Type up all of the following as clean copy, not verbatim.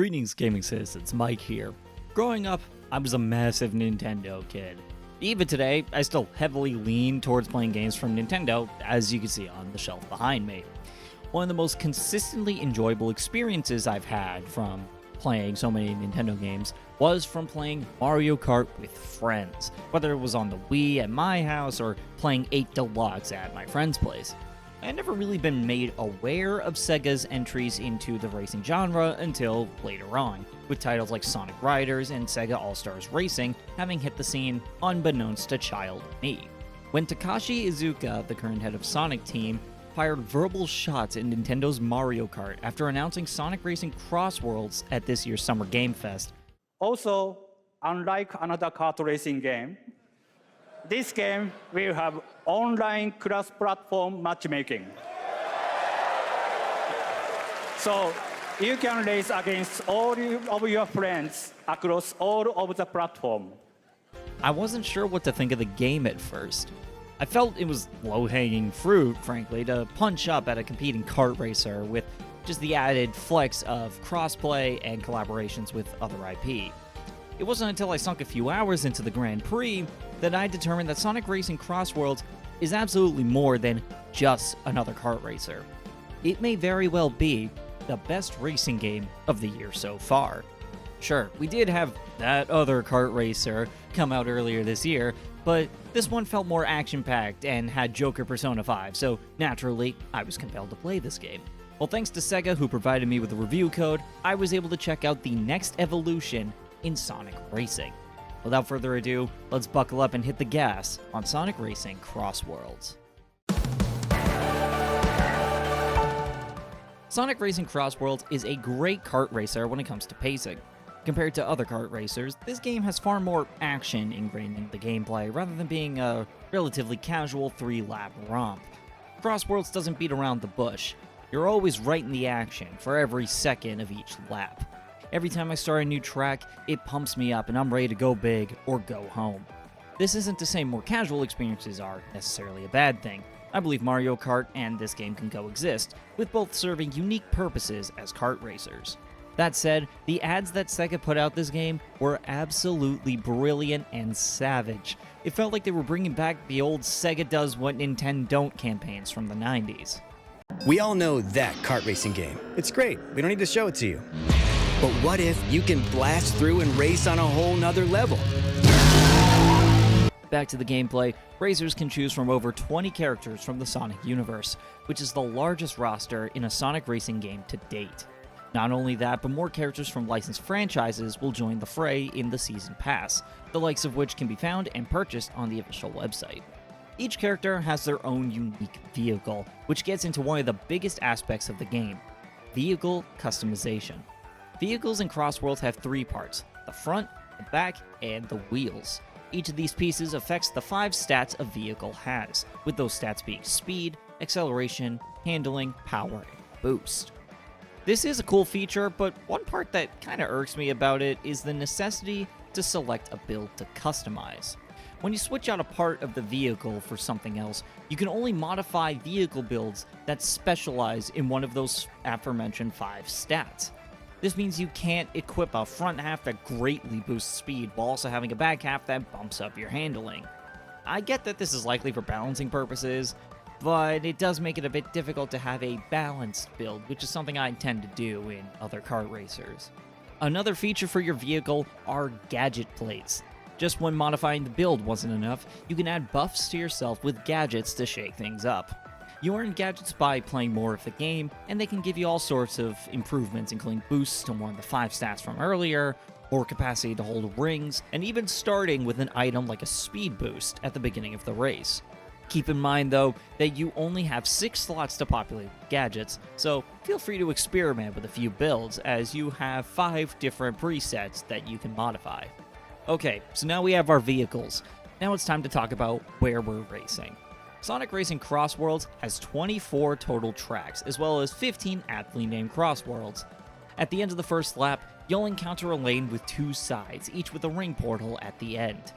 Greetings, gaming citizens, Mike here. Growing up, I was a massive Nintendo kid. Even today, I still heavily lean towards playing games from Nintendo, as you can see on the shelf behind me. One of the most consistently enjoyable experiences I've had from playing so many Nintendo games was from playing Mario Kart with friends, whether it was on the Wii at my house or playing 8 Deluxe at my friend's place. I had never really been made aware of Sega's entries into the racing genre until later on, with titles like Sonic Riders and Sega All-Stars Racing having hit the scene unbeknownst to child me. When Takashi Iizuka, the current head of Sonic Team, fired verbal shots at Nintendo's Mario Kart after announcing Sonic Racing CrossWorlds at this year's Summer Game Fest. Also, unlike another kart racing game, this game will have online cross-platform matchmaking. So you can race against all of your friends across all of the platform. I wasn't sure what to think of the game at first. I felt it was low-hanging fruit, frankly, to punch up at a competing kart racer with just the added flex of crossplay and collaborations with other IP. It wasn't until I sunk a few hours into the Grand Prix that I determined that Sonic Racing CrossWorlds is absolutely more than just another kart racer. It may very well be the best racing game of the year so far. Sure, we did have that other kart racer come out earlier this year, but this one felt more action-packed and had Joker Persona 5, so naturally, I was compelled to play this game. Well, thanks to Sega, who provided me with a review code, I was able to check out the next evolution in Sonic Racing. Without further ado, let's buckle up and hit the gas on Sonic Racing CrossWorlds. Sonic Racing CrossWorlds is a great kart racer when it comes to pacing. Compared to other kart racers, this game has far more action ingrained in the gameplay rather than being a relatively casual 3-lap romp. CrossWorlds doesn't beat around the bush. You're always right in the action for every second of each lap. Every time I start a new track, it pumps me up and I'm ready to go big or go home. This isn't to say more casual experiences are necessarily a bad thing. I believe Mario Kart and this game can coexist, with both serving unique purposes as kart racers. That said, the ads that Sega put out this game were absolutely brilliant and savage. It felt like they were bringing back the old Sega does what Nintendo don't campaigns from the 90s. We all know that kart racing game. It's great, we don't need to show it to you. But what if you can blast through and race on a whole nother level? Back to the gameplay, racers can choose from over 20 characters from the Sonic universe, which is the largest roster in a Sonic racing game to date. Not only that, but more characters from licensed franchises will join the fray in the Season Pass, the likes of which can be found and purchased on the official website. Each character has their own unique vehicle, which gets into one of the biggest aspects of the game: vehicle customization. Vehicles in CrossWorlds have 3 parts: the front, the back, and the wheels. Each of these pieces affects the 5 stats a vehicle has, with those stats being speed, acceleration, handling, power, and boost. This is a cool feature, but one part that kinda irks me about it is the necessity to select a build to customize. When you switch out a part of the vehicle for something else, you can only modify vehicle builds that specialize in one of those aforementioned 5 stats. This means you can't equip a front half that greatly boosts speed while also having a back half that bumps up your handling. I get that this is likely for balancing purposes, but it does make it a bit difficult to have a balanced build, which is something I intend to do in other kart racers. Another feature for your vehicle are gadget plates. Just when modifying the build wasn't enough, you can add buffs to yourself with gadgets to shake things up. You earn gadgets by playing more of the game, and they can give you all sorts of improvements, including boosts to one of the 5 stats from earlier, or capacity to hold rings, and even starting with an item like a speed boost at the beginning of the race. Keep in mind, though, that you only have 6 slots to populate with gadgets, so feel free to experiment with a few builds, as you have 5 different presets that you can modify. Okay, so now we have our vehicles. Now it's time to talk about where we're racing. Sonic Racing CrossWorlds has 24 total tracks, as well as 15 aptly named CrossWorlds. At the end of the first lap, you'll encounter a lane with 2 sides, each with a ring portal at the end.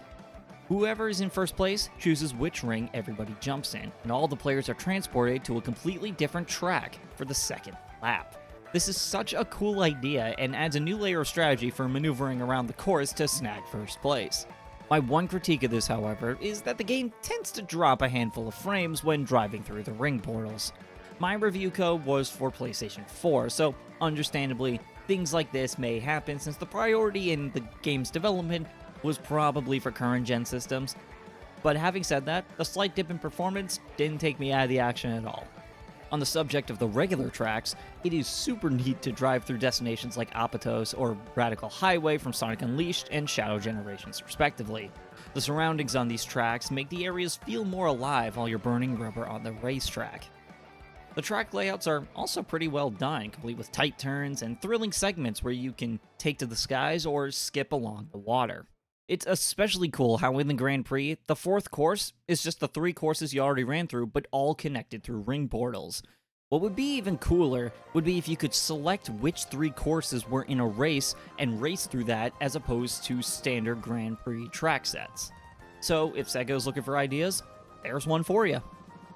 Whoever is in first place chooses which ring everybody jumps in, and all the players are transported to a completely different track for the second lap. This is such a cool idea and adds a new layer of strategy for maneuvering around the course to snag first place. My one critique of this, however, is that the game tends to drop a handful of frames when driving through the ring portals. My review code was for PlayStation 4, so understandably, things like this may happen since the priority in the game's development was probably for current-gen systems. But having said that, the slight dip in performance didn't take me out of the action at all. On the subject of the regular tracks, it is super neat to drive through destinations like Apatos or Radical Highway from Sonic Unleashed and Shadow Generations respectively. The surroundings on these tracks make the areas feel more alive while you're burning rubber on the racetrack. The track layouts are also pretty well done, complete with tight turns and thrilling segments where you can take to the skies or skip along the water. It's especially cool how in the Grand Prix, the fourth course is just the 3 courses you already ran through, but all connected through ring portals. What would be even cooler would be if you could select which 3 courses were in a race and race through that as opposed to standard Grand Prix track sets. So if Sega is looking for ideas, there's one for you.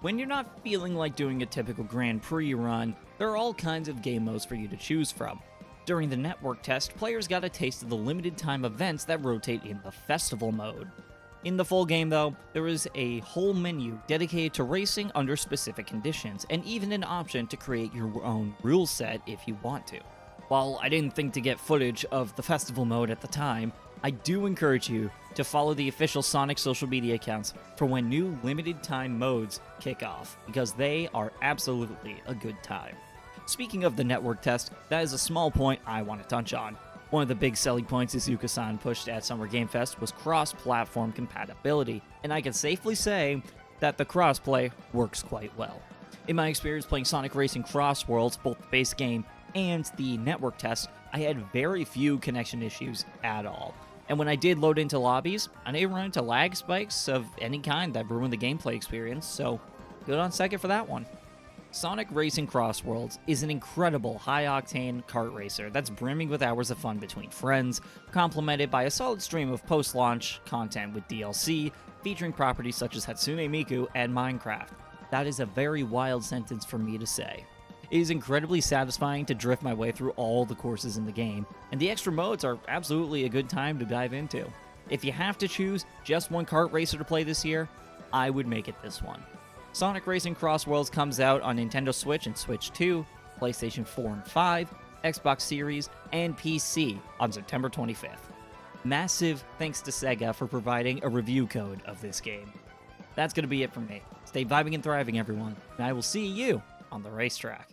When you're not feeling like doing a typical Grand Prix run, there are all kinds of game modes for you to choose from. During the network test, players got a taste of the limited time events that rotate in the festival mode. In the full game though, there is a whole menu dedicated to racing under specific conditions, and even an option to create your own rule set if you want to. While I didn't think to get footage of the festival mode at the time, I do encourage you to follow the official Sonic social media accounts for when new limited time modes kick off, because they are absolutely a good time. Speaking of the network test, that is a small point I want to touch on. One of the big selling points Izuka-san pushed at Summer Game Fest was cross-platform compatibility, and I can safely say that the crossplay works quite well. In my experience playing Sonic Racing CrossWorlds, both the base game and the network test, I had very few connection issues at all. And when I did load into lobbies, I didn't run into lag spikes of any kind that ruined the gameplay experience, so good on Sega for that one. Sonic Racing CrossWorlds is an incredible high-octane kart racer that's brimming with hours of fun between friends, complemented by a solid stream of post-launch content with DLC, featuring properties such as Hatsune Miku and Minecraft. That is a very wild sentence for me to say. It is incredibly satisfying to drift my way through all the courses in the game, and the extra modes are absolutely a good time to dive into. If you have to choose just one kart racer to play this year, I would make it this one. Sonic Racing CrossWorlds comes out on Nintendo Switch and Switch 2, PlayStation 4 and 5, Xbox Series, and PC on September 25th. Massive thanks to Sega for providing a review code of this game. That's going to be it from me. Stay vibing and thriving, everyone, and I will see you on the racetrack.